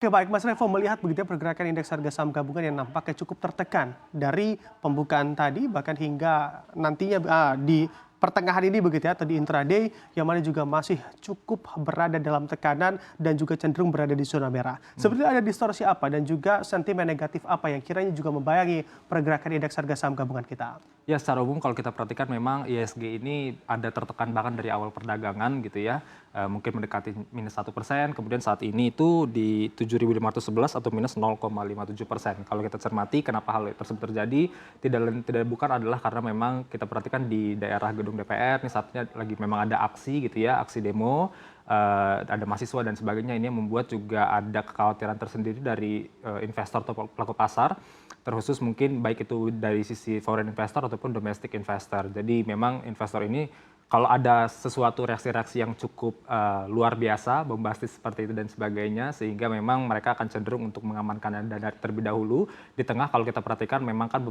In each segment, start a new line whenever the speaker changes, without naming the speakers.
Oke, baik Mas Revo, melihat begitu ya pergerakan indeks harga saham gabungan yang nampaknya cukup tertekan dari pembukaan tadi bahkan hingga nantinya di pertengahan ini begitu ya atau di intraday yang mana juga masih cukup berada dalam tekanan dan juga cenderung berada di zona merah. Sebenarnya ada distorsi apa dan juga sentimen negatif apa yang kiranya juga membayangi pergerakan indeks harga saham gabungan kita?
Ya, secara umum kalau kita perhatikan memang ISG ini ada tertekan bahkan dari awal perdagangan gitu ya. Mungkin mendekati -1%, kemudian saat ini itu di 7.511 atau minus 0,57%. Kalau kita cermati kenapa hal tersebut terjadi, tidak bukan adalah karena memang kita perhatikan di daerah gedung DPR, ini saatnya lagi memang ada aksi gitu ya, aksi demo, ada mahasiswa dan sebagainya, ini yang membuat juga ada kekhawatiran tersendiri dari investor atau pelaku pasar, terkhusus mungkin baik itu dari sisi foreign investor ataupun domestic investor. Jadi memang investor ini kalau ada sesuatu reaksi-reaksi yang cukup luar biasa, bombastis seperti itu dan sebagainya, sehingga memang mereka akan cenderung untuk mengamankan dana terlebih dahulu. Di tengah kalau kita perhatikan memang kan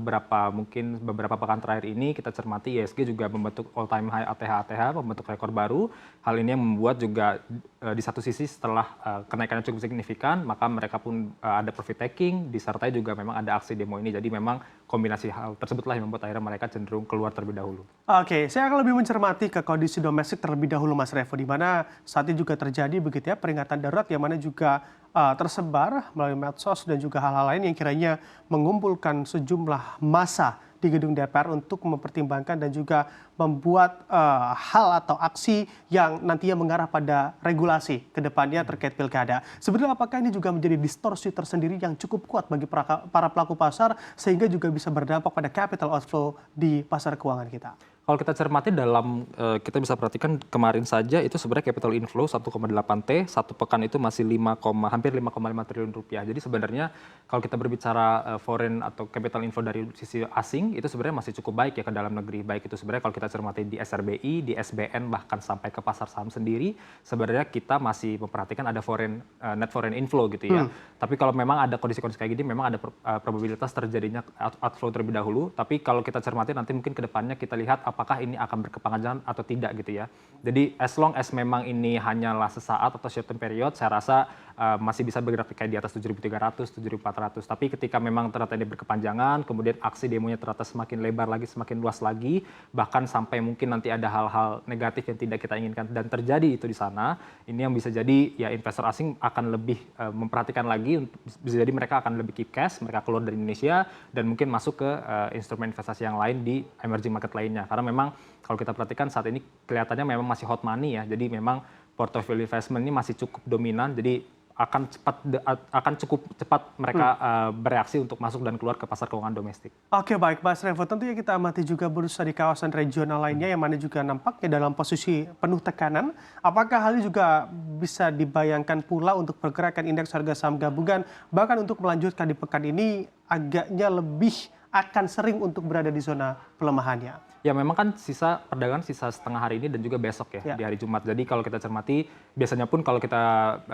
mungkin beberapa pekan terakhir ini kita cermati ISG juga membentuk all time high ATH, membentuk rekor baru. Hal ini yang membuat juga di satu sisi setelah kenaikannya cukup signifikan, maka mereka pun ada profit taking, disertai juga memang ada aksi demo ini. Jadi memang kombinasi hal tersebutlah yang membuat akhirnya mereka cenderung keluar terlebih dahulu.
Oke, saya akan lebih mencermati ke kondisi domestik terlebih dahulu Mas Revo, di mana saat ini juga terjadi begitu ya peringatan darurat yang mana juga tersebar melalui medsos dan juga hal-hal lain yang kiranya mengumpulkan sejumlah massa di gedung DPR untuk mempertimbangkan dan juga membuat hal atau aksi yang nantinya mengarah pada regulasi ke depannya terkait pilkada. Sebenarnya apakah ini juga menjadi distorsi tersendiri yang cukup kuat bagi para pelaku pasar sehingga juga bisa berdampak pada capital outflow di pasar keuangan kita?
Kalau kita cermati dalam, kita bisa perhatikan kemarin saja itu sebenarnya capital inflow 1,8 T, satu pekan itu masih hampir 5,5 triliun rupiah. Jadi sebenarnya kalau kita berbicara foreign atau capital inflow dari sisi asing, itu sebenarnya masih cukup baik ya ke dalam negeri. Baik itu sebenarnya kalau kita cermati di SRBI, di SBN, bahkan sampai ke pasar saham sendiri, sebenarnya kita masih memperhatikan ada net foreign inflow gitu ya. Tapi kalau memang ada kondisi-kondisi kayak gini, memang ada probabilitas terjadinya outflow terlebih dahulu. Tapi kalau kita cermati nanti mungkin ke depannya kita lihat apakah ini akan berkepanjangan atau tidak gitu ya. Jadi as long as memang ini hanyalah sesaat atau short term period, saya rasa masih bisa bergerak kayak di atas 7.300, 7.400. Tapi ketika memang ternyata ini berkepanjangan, kemudian aksi demonya ternyata semakin lebar lagi, semakin luas lagi, bahkan sampai mungkin nanti ada hal-hal negatif yang tidak kita inginkan dan terjadi itu di sana, ini yang bisa jadi ya investor asing akan lebih memperhatikan lagi, bisa jadi mereka akan lebih keep cash, mereka keluar dari Indonesia dan mungkin masuk ke instrumen investasi yang lain di emerging market lainnya. Karena memang kalau kita perhatikan saat ini kelihatannya memang masih hot money ya, jadi memang portfolio investment ini masih cukup dominan, jadi akan cukup cepat mereka bereaksi untuk masuk dan keluar ke pasar keuangan domestik.
Oke, baik Mas Revo, tentunya kita amati juga bursa di kawasan regional lainnya yang mana juga nampaknya dalam posisi penuh tekanan. Apakah hal ini juga bisa dibayangkan pula untuk pergerakan indeks harga saham gabungan, bahkan untuk melanjutkan di pekan ini agaknya lebih akan sering untuk berada di zona pelemahannya?
Ya memang kan perdagangan sisa setengah hari ini dan juga besok ya, di hari Jumat. Jadi kalau kita cermati, biasanya pun kalau kita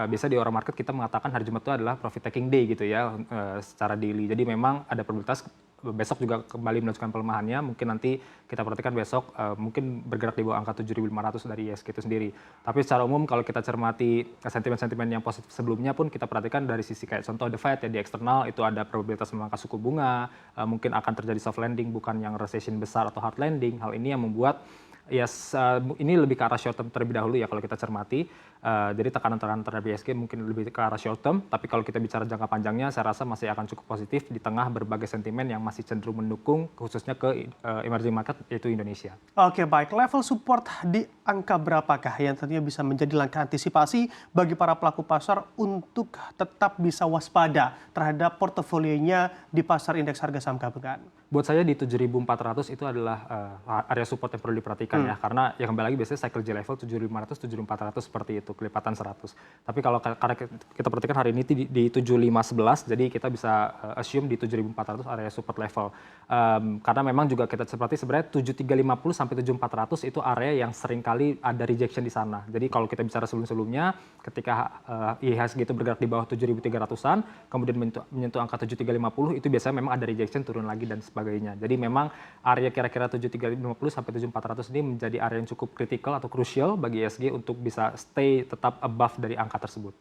biasa di orang market kita mengatakan hari Jumat itu adalah profit taking day gitu ya, secara daily. Jadi memang ada probabilitas besok juga kembali melanjutkan pelemahannya. Mungkin nanti kita perhatikan besok mungkin bergerak di bawah angka 7.500 dari ISG itu sendiri. Tapi secara umum kalau kita cermati sentimen-sentimen yang positif sebelumnya pun kita perhatikan dari sisi kayak contoh the Fed ya di eksternal itu ada probabilitas memangkas suku bunga, mungkin akan terjadi soft landing bukan yang recession besar atau hard landing. Hal ini yang membuat ini lebih ke arah short term terlebih dahulu ya kalau kita cermati. Jadi tekanan-tekanan terhadap ISG mungkin lebih ke arah short term, tapi kalau kita bicara jangka panjangnya saya rasa masih akan cukup positif di tengah berbagai sentimen yang masih cenderung mendukung khususnya ke emerging market yaitu Indonesia.
Oke, baik. Level support di angka berapakah yang tentunya bisa menjadi langkah antisipasi bagi para pelaku pasar untuk tetap bisa waspada terhadap portofolionya di pasar indeks harga saham gabungan?
Buat saya di 7.400 itu adalah area support yang perlu diperhatikan ya, karena ya kembali lagi biasanya cycle J level 7.500, 7.400 seperti itu, kelipatan 100. Tapi karena kita perhatikan hari ini di 7.511, jadi kita bisa assume di 7.400 area support level. Karena memang juga kita seperti sebenarnya 7.350 sampai 7.400 itu area yang seringkali ada rejection di sana. Jadi kalau kita bicara sebelum-sebelumnya, ketika IHSG itu bergerak di bawah 7.300-an, kemudian menyentuh angka 7.350, itu biasanya memang ada rejection turun lagi dan sebagainya. Jadi memang area kira-kira 7.350 sampai 7.400 ini menjadi area yang cukup kritikal atau krusial bagi ISG untuk bisa stay tetap above dari angka tersebut.